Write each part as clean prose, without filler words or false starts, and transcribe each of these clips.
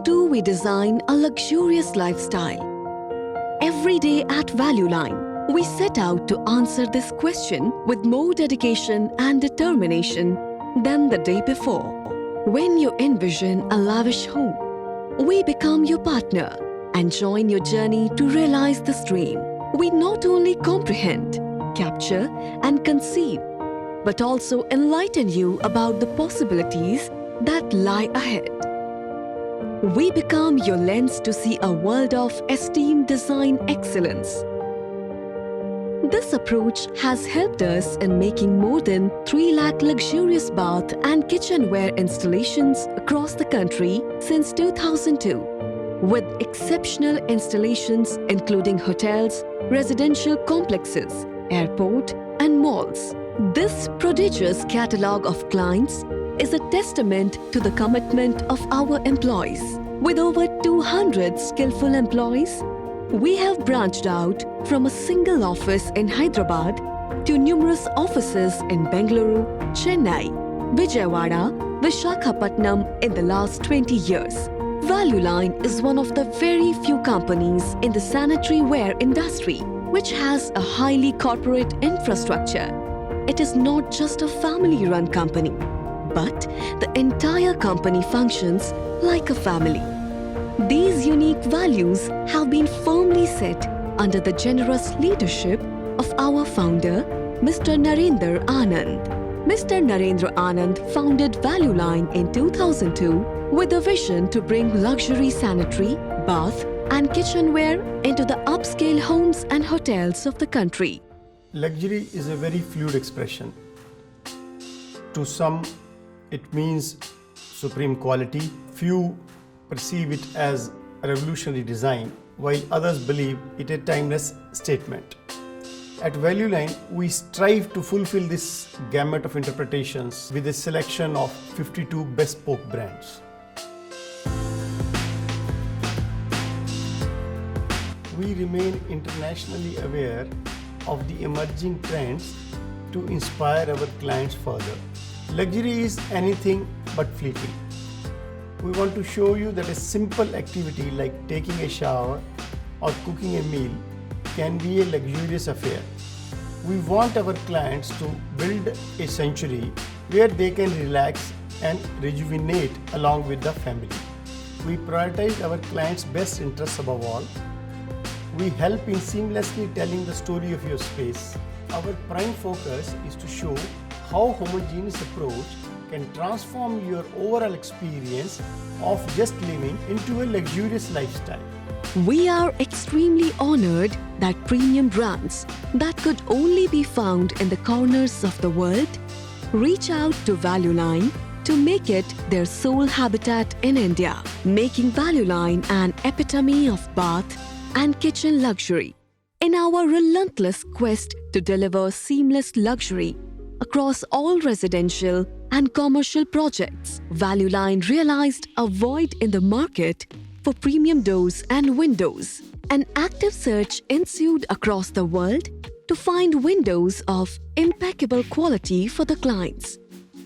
do we design a luxurious lifestyle? Every day at Value Line, we set out to answer this question with more dedication and determination than the day before. When you envision a lavish home, we become your partner and join your journey to realize this dream. We not only comprehend, capture, and conceive, but also enlighten you about the possibilities that lie ahead. We become your lens to see a world of esteemed design excellence. This approach has helped us in making more than 3 lakh luxurious bath and kitchenware installations across the country since 2002, with exceptional installations including hotels, residential complexes, airport, and malls. This prodigious catalogue of clients is a testament to the commitment of our employees. With over 200 skillful employees, we have branched out from a single office in Hyderabad to numerous offices in Bengaluru, Chennai, Vijayawada, Visakhapatnam in the last 20 years. Value Line is one of the very few companies in the sanitary ware industry which has a highly corporate infrastructure. It is not just a family-run company, but the entire company functions like a family. These unique values have been firmly set under the generous leadership of our founder, Mr. Narendra Anand. Mr. Narendra Anand founded Value Line in 2002 with a vision to bring luxury sanitary, bath, and kitchenware into the upscale homes and hotels of the country. Luxury is a very fluid expression. To some, it means supreme quality. Few perceive it as a revolutionary design, while others believe it a timeless statement. At Value Line, we strive to fulfill this gamut of interpretations with a selection of 52 bespoke brands. We remain internationally aware of the emerging trends to inspire our clients further. Luxury is anything but fleeting. We want to show you that a simple activity like taking a shower or cooking a meal can be a luxurious affair. We want our clients to build a sanctuary where they can relax and rejuvenate along with the family. We prioritize our clients' best interests above all. We help in seamlessly telling the story of your space. Our prime focus is to show how homogeneous approach can transform your overall experience of just living into a luxurious lifestyle. We are extremely honored that premium brands that could only be found in the corners of the world reach out to Value Line to make it their sole habitat in India, making Value Line an epitome of bath and kitchen luxury. In our relentless quest to deliver seamless luxury across all residential and commercial projects, Value Line realized a void in the market for premium doors and windows. An active search ensued across the world to find windows of impeccable quality for the clients.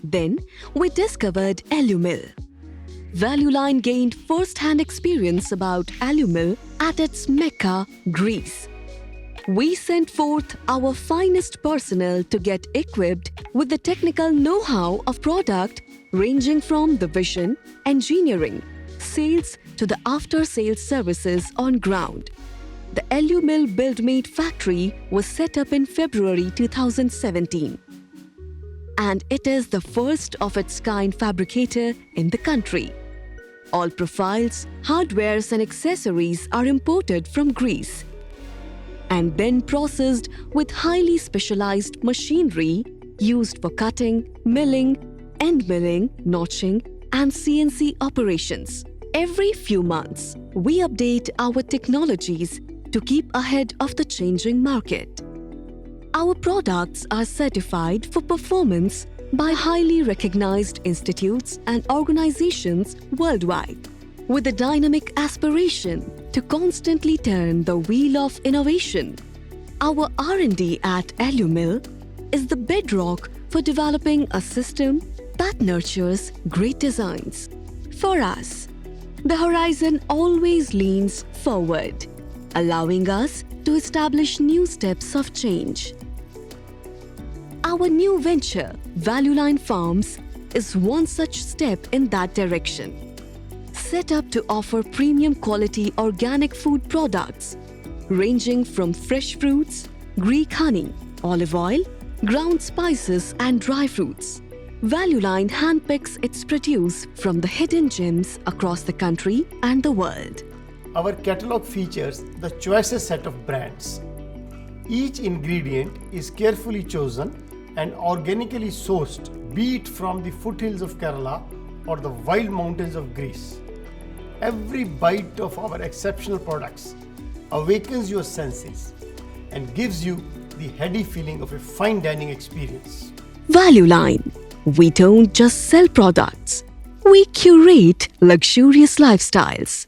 Then we discovered Alumil. Value Line gained first-hand experience about Alumil at its Mecca, Greece. We sent forth our finest personnel to get equipped with the technical know-how of product ranging from the vision, engineering, sales to the after-sales services on ground. The Alumil Buildmate factory was set up in February 2017. And it is the first of its kind fabricator in the country. All profiles, hardwares and accessories are imported from Greece and then processed with highly specialized machinery used for cutting, milling, end milling, notching and CNC operations. Every few months, we update our technologies to keep ahead of the changing market. Our products are certified for performance by highly recognized institutes and organizations worldwide, with a dynamic aspiration to constantly turn the wheel of innovation. Our R&D at Alumil is the bedrock for developing a system that nurtures great designs. For us, the horizon always leans forward, allowing us to establish new steps of change. Our new venture, Value Line Farms, is one such step in that direction. Set up to offer premium quality organic food products, ranging from fresh fruits, Greek honey, olive oil, ground spices and dry fruits. Value Line handpicks its produce from the hidden gems across the country and the world. Our catalog features the choicest set of brands. Each ingredient is carefully chosen and organically sourced, be it from the foothills of Kerala or the wild mountains of Greece. Every bite of our exceptional products awakens your senses and gives you the heady feeling of a fine dining experience. Value Line. We don't just sell products, we curate luxurious lifestyles.